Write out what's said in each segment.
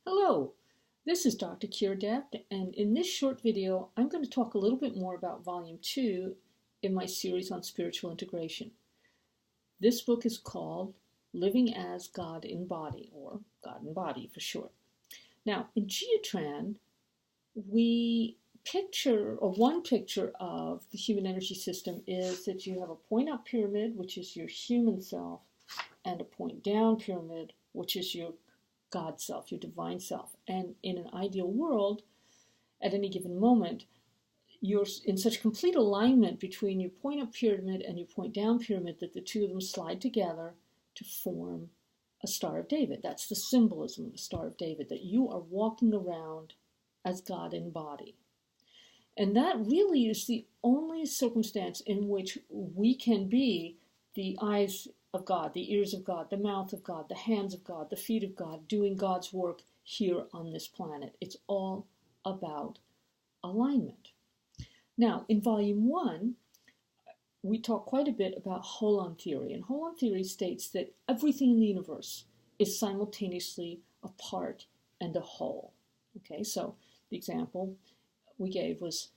Hello, this is Dr. Kyre Adept, and in this short video, I'm going to talk a little bit more about Volume 2 in my series on spiritual integration. This book is called Living as God in Body, or God in Body for short. Now, in Geotran, one picture of the human energy system is that you have a point-up pyramid, which is your human self, and a point-down pyramid, which is your God self, your divine self. And in an ideal world, at any given moment, you're in such complete alignment between your point-up pyramid and your point-down pyramid that the two of them slide together to form a Star of David. That's the symbolism of the Star of David, that you are walking around as God in body. And that really is the only circumstance in which we can be the eyes of God, the ears of God, the mouth of God, the hands of God, the feet of God, doing God's work here on this planet. It's all about alignment. Now, in Volume 1, we talk quite a bit about holon theory, and holon theory states that everything in the universe is simultaneously a part and a whole. Okay, so the example we gave was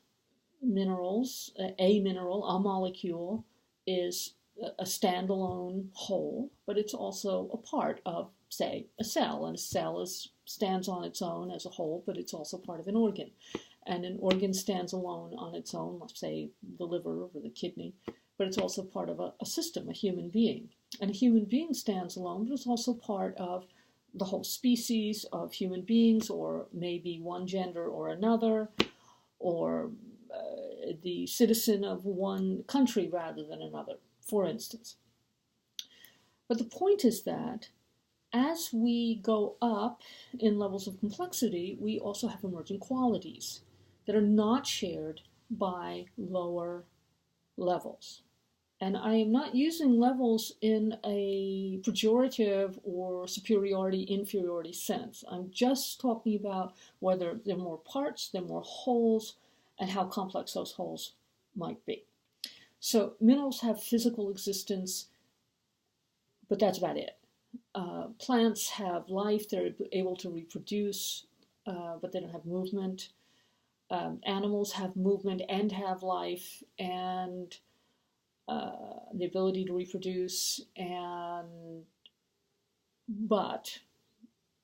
minerals. A mineral, a molecule, is a standalone whole, but it's also a part of, say, a cell. And a cell stands on its own as a whole, but it's also part of an organ. And an organ stands alone on its own, let's say the liver or the kidney, but it's also part of a system, a human being. And a human being stands alone, but it's also part of the whole species of human beings, or maybe one gender or another, or the citizen of one country rather than another, for instance. But the point is that as we go up in levels of complexity, we also have emergent qualities that are not shared by lower levels. And I am not using levels in a pejorative or superiority, inferiority sense. I'm just talking about whether there are more parts, there are more wholes, and how complex those wholes might be. So minerals have physical existence, but that's about it. Plants have life, they're able to reproduce, but they don't have movement. Animals have movement and have life and the ability to reproduce, but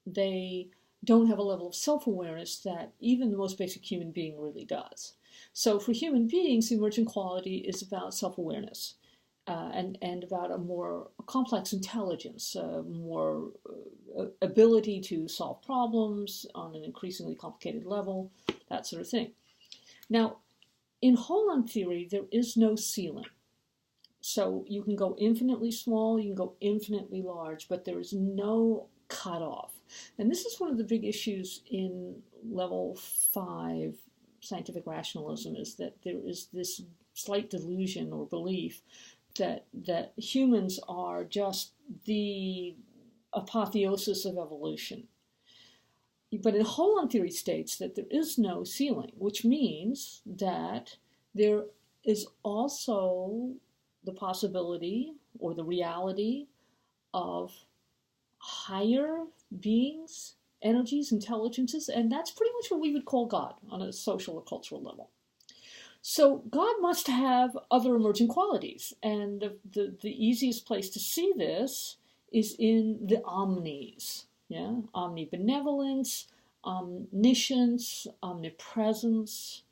they don't have a level of self-awareness that even the most basic human being really does. So for human beings, the emergent quality is about self-awareness and about a more complex intelligence, more ability to solve problems on an increasingly complicated level, that sort of thing. Now, in holon theory, there is no ceiling. So you can go infinitely small, you can go infinitely large, but there is no cutoff. And this is one of the big issues in level 5 scientific rationalism, is that there is this slight delusion or belief that humans are just the apotheosis of evolution. But in holon theory states that there is no ceiling, which means that there is also the possibility or the reality of higher beings, energies, intelligences, and that's pretty much what we would call God on a social or cultural level. So God must have other emergent qualities, and the easiest place to see this is in the omnis, omnibenevolence, omniscience, omnipresence.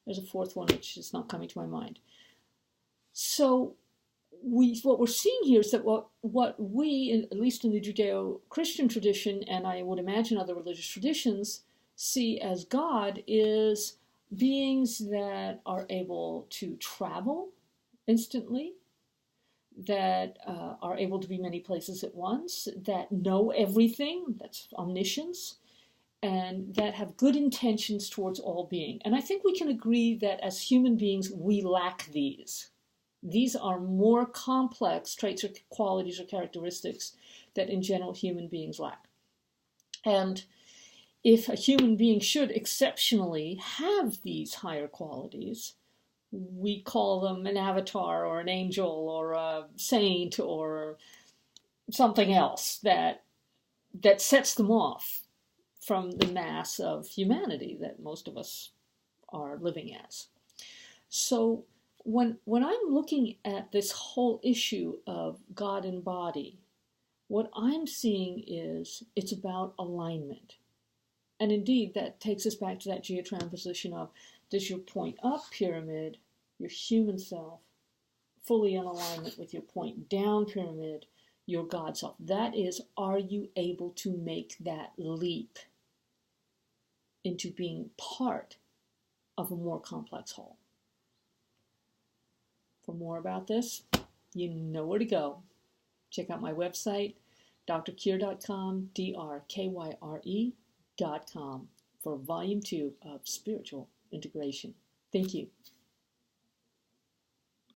There's a fourth one which is not coming to my mind. So what we're seeing here is that what we, at least in the Judeo-Christian tradition, and I would imagine other religious traditions, see as God is beings that are able to travel instantly, that are able to be many places at once, that know everything, that's omniscience, and that have good intentions towards all being. And I think we can agree that as human beings, we lack these. These are more complex traits or qualities or characteristics that in general human beings lack. And if a human being should exceptionally have these higher qualities, we call them an avatar or an angel or a saint or something else that sets them off from the mass of humanity that most of us are living as. So when I'm looking at this whole issue of God and body, what I'm seeing is it's about alignment. And indeed, that takes us back to that geotransposition of, does your point up pyramid, your human self, fully in alignment with your point down pyramid, your God self? That is, are you able to make that leap into being part of a more complex whole? For more about this, you know where to go. Check out my website, drkyre.com, drkyre.com, for Volume 2 of Spiritual Integration. Thank you.